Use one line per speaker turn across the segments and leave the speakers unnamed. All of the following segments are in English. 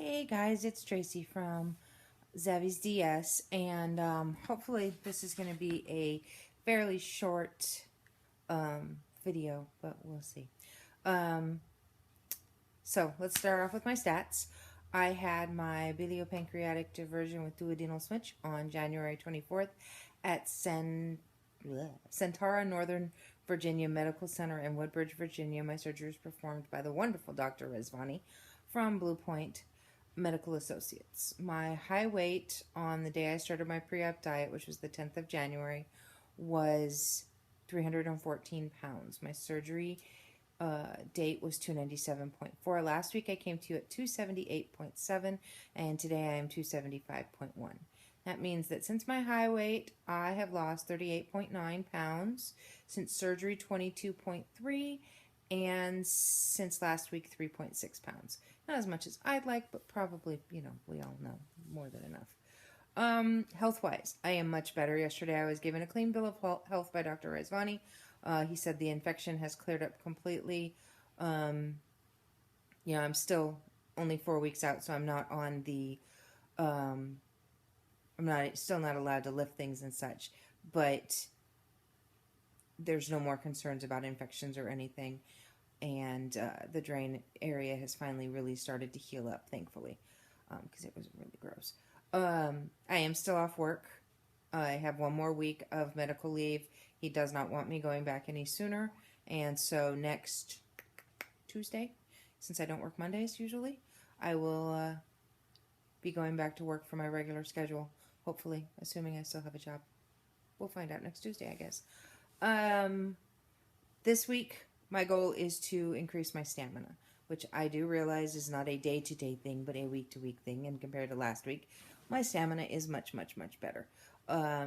Hey guys, it's Tracy from Zavi's DS, and hopefully this is going to be a fairly short video, but we'll see. Um, so let's start off with my stats. I had my biliopancreatic diversion with duodenal switch on January 24th at Centara, Northern Virginia Medical Center in Woodbridge, Virginia. My surgery was performed by the wonderful Dr. Rezvani from Blue Point Medical Associates. My high weight on the day I started my pre-op diet, which was the 10th of January, was 314 pounds. My surgery date was 297.4. Last week I came to you at 278.7, and today I am 275.1. That means that since my high weight, I have lost 38.9 pounds. Since surgery, 22.3. And since last week, 3.6 pounds. Not as much as I'd like, but probably, we all know, more than enough. Health-wise, I am much better. Yesterday I was given a clean bill of health by Dr. Rezvani. He said the infection has cleared up completely. I'm still only 4 weeks out, so I'm not on the, still not allowed to lift things and such, but there's no more concerns about infections or anything, and the drain area has finally really started to heal up, thankfully, because it was really gross. I am still off work. I have 1 more week of medical leave. He does not want me going back any sooner, and so next Tuesday, since I don't work Mondays usually, I will be going back to work for my regular schedule, hopefully, assuming I still have a job. We'll find out next Tuesday, I guess. This week, my goal is to increase my stamina, which I do realize is not a day-to-day thing, but a week-to-week thing, and compared to last week, my stamina is much, much, much better. I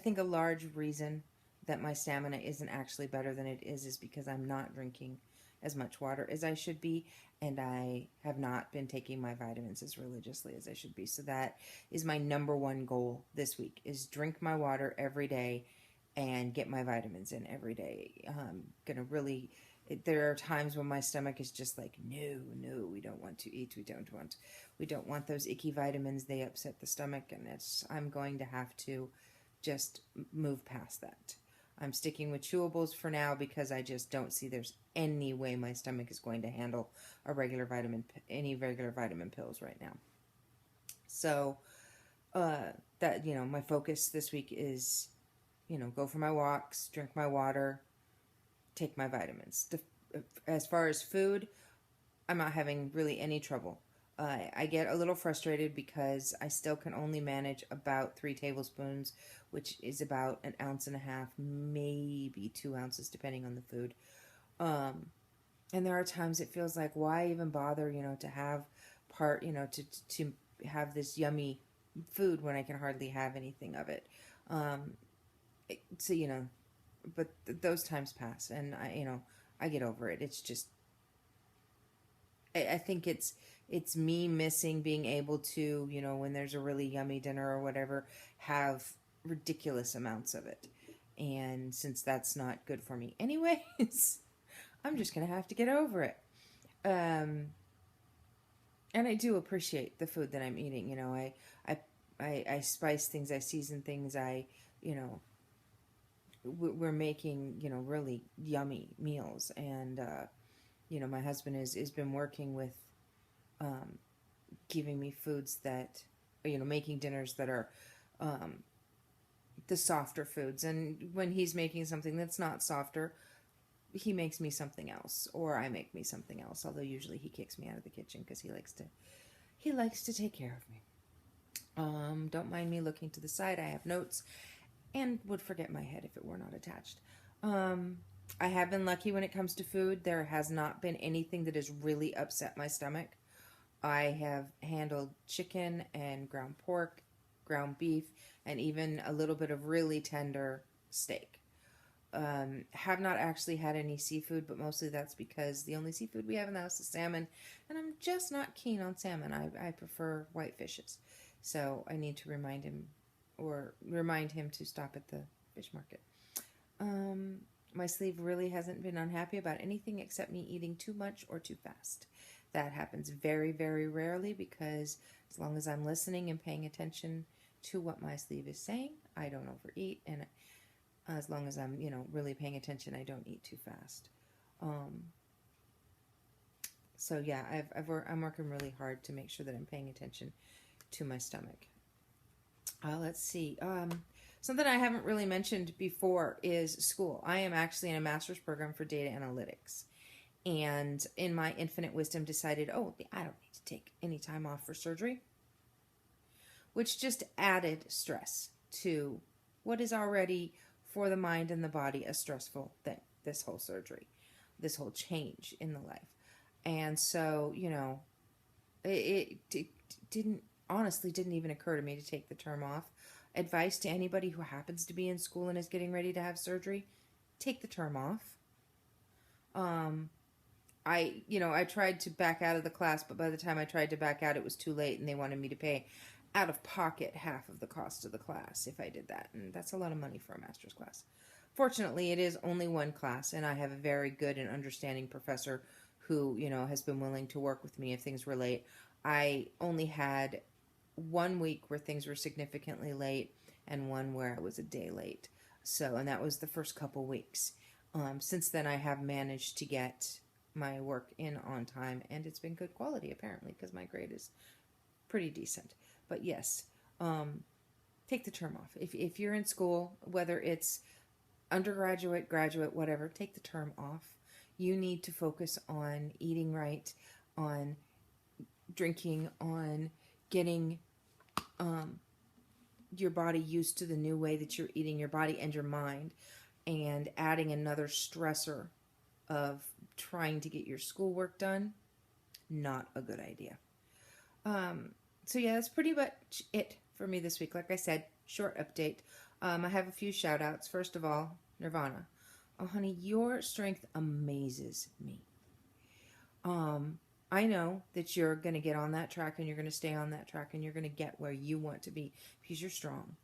think a large reason that my stamina isn't actually better than it is because I'm not drinking as much water as I should be, and I have not been taking my vitamins as religiously as I should be. So that is my #1 goal this week, is drink my water every day and get my vitamins in every day. Gonna really, there are times when my stomach is just like, no, we don't want to eat. We don't want those icky vitamins. They upset the stomach, and I'm going to have to just move past that. I'm sticking with chewables for now because I just don't see there's any way my stomach is going to handle any regular vitamin pills right now. So that, my focus this week is, go for my walks, drink my water, take my vitamins. As far as food, I'm not having really any trouble. I get a little frustrated because I still can only manage about 3 tablespoons, which is about 1.5 ounces, maybe 2 ounces, depending on the food. And there are times it feels like, why even bother, to have to have this yummy food when I can hardly have anything of it. But those times pass, and I get over it. It's just, I think it's me missing being able to, when there's a really yummy dinner or whatever, have ridiculous amounts of it. And since that's not good for me anyways, I'm just going to have to get over it. And I do appreciate the food that I'm eating. I spice things, I season things, we're making, really yummy meals. And, my husband has been working with giving me foods that, making dinners that are the softer foods. And when he's making something that's not softer, he makes me something else, or I make me something else. Although usually he kicks me out of the kitchen because he likes to take care of me. Don't mind me looking to the side. I have notes and would forget my head if it were not attached. I have been lucky when it comes to food. There has not been anything that has really upset my stomach. I have handled chicken and ground pork, ground beef, and even a little bit of really tender steak. Have not actually had any seafood, but mostly that's because the only seafood we have in the house is salmon, and I'm just not keen on salmon. I prefer white fishes. So I need to remind him to stop at the fish market. My sleeve really hasn't been unhappy about anything except me eating too much or too fast. That happens very, very rarely because as long as I'm listening and paying attention to what my sleeve is saying, I don't overeat. And as long as I'm, really paying attention, I don't eat too fast. Um, so yeah, I'm working really hard to make sure that I'm paying attention to my stomach. Let's see. Something I haven't really mentioned before is school. I am actually in a master's program for data analytics. And in my infinite wisdom decided, oh, I don't need to take any time off for surgery, which just added stress to what is already, for the mind and the body, a stressful thing, this whole surgery, this whole change in the life. And so, it didn't, honestly, didn't even occur to me to take the term off. Advice to anybody who happens to be in school and is getting ready to have surgery, take the term off. I tried to back out of the class, but by the time I tried to back out, it was too late, and they wanted me to pay out of pocket half of the cost of the class if I did that, and that's a lot of money for a master's class. Fortunately, it is only one class, and I have a very good and understanding professor who, has been willing to work with me if things were late. I only had 1 week where things were significantly late and one where I was a day late. So, and that was the first couple weeks. Since then, I have managed to get my work in on time, and it's been good quality apparently because my grade is pretty decent. But yes, take the term off. If you're in school, whether it's undergraduate, graduate, whatever, take the term off. You need to focus on eating right, on drinking, on getting your body used to the new way that you're eating, your body and your mind, and adding another stressor of trying to get your schoolwork done, not a good idea. So yeah, that's pretty much it for me this week. Like I said, short update. I have a few shout outs. First of all, Nirvana. Oh, honey, your strength amazes me. I know that you're going to get on that track and you're going to stay on that track and you're going to get where you want to be because you're strong.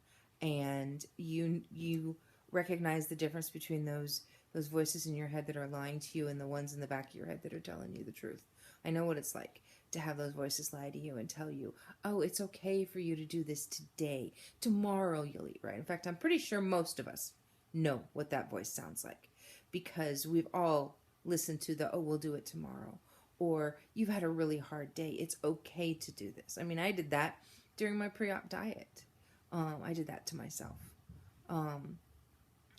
And you recognize the difference between those voices in your head that are lying to you and the ones in the back of your head that are telling you the truth. I know what it's like to have those voices lie to you and tell you, oh, it's okay for you to do this today. Tomorrow you'll eat right. In fact, I'm pretty sure most of us know what that voice sounds like because we've all listened to the, oh, we'll do it tomorrow. Or you've had a really hard day. It's okay to do this. I mean, I did that during my pre-op diet. I did that to myself. I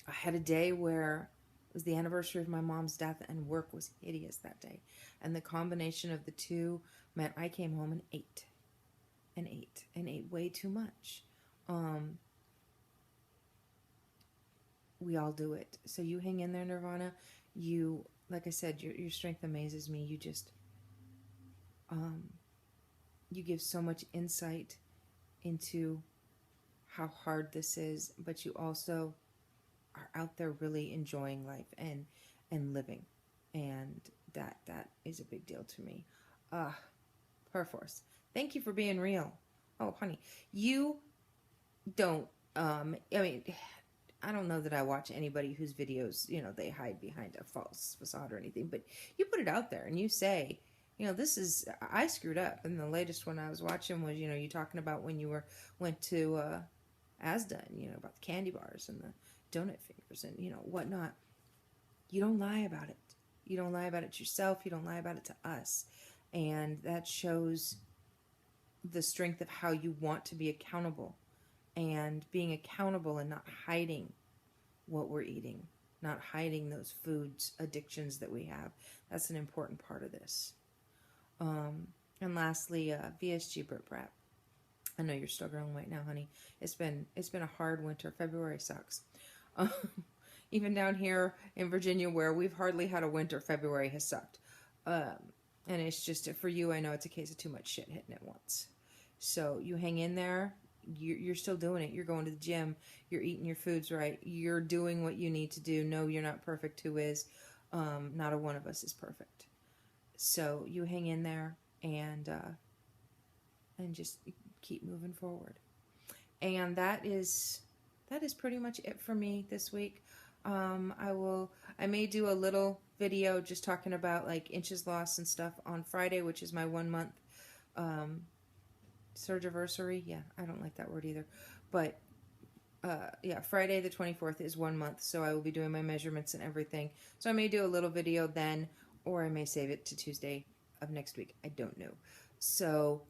had a day where it was the anniversary of my mom's death and work was hideous that day. And the combination of the two meant I came home and ate way too much. We all do it. So you hang in there, Nirvana. You, like I said, your strength amazes me. You just, you give so much insight into how hard this is, but you also are out there really enjoying life and living, and that is a big deal to me. Perforce. Thank you for being real. Oh, honey, you don't. I mean, I don't know that I watch anybody whose videos, they hide behind a false facade or anything, but you put it out there and you say, this is, I screwed up. And the latest one I was watching was, you talking about when you went to Asda and, about the candy bars and the donut fingers and, whatnot. You don't lie about it. You don't lie about it to yourself. You don't lie about it to us. And that shows the strength of how you want to be accountable. And being accountable and not hiding what we're eating, not hiding those foods addictions that we have. That's an important part of this. And lastly, VSG Brit Brap. I know you're struggling right now, honey. It's been a hard winter. February sucks. Even down here in Virginia, where we've hardly had a winter, February has sucked. And it's just, for you, I know it's a case of too much shit hitting at once. So you hang in there. You're still doing it. You're going to the gym. You're eating your foods right. You're doing what you need to do. No, you're not perfect. Who is? Not a one of us is perfect. So you hang in there and just keep moving forward. And that is pretty much it for me this week. I may do a little video just talking about like inches lost and stuff on Friday, which is my 1 month surgiversary. Yeah, I don't like that word either. But yeah, Friday the 24th is 1 month, so I will be doing my measurements and everything. So I may do a little video then, or I may save it to Tuesday of next week. I don't know. So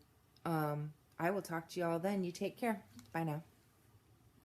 I will talk to you all then. You take care. Bye now.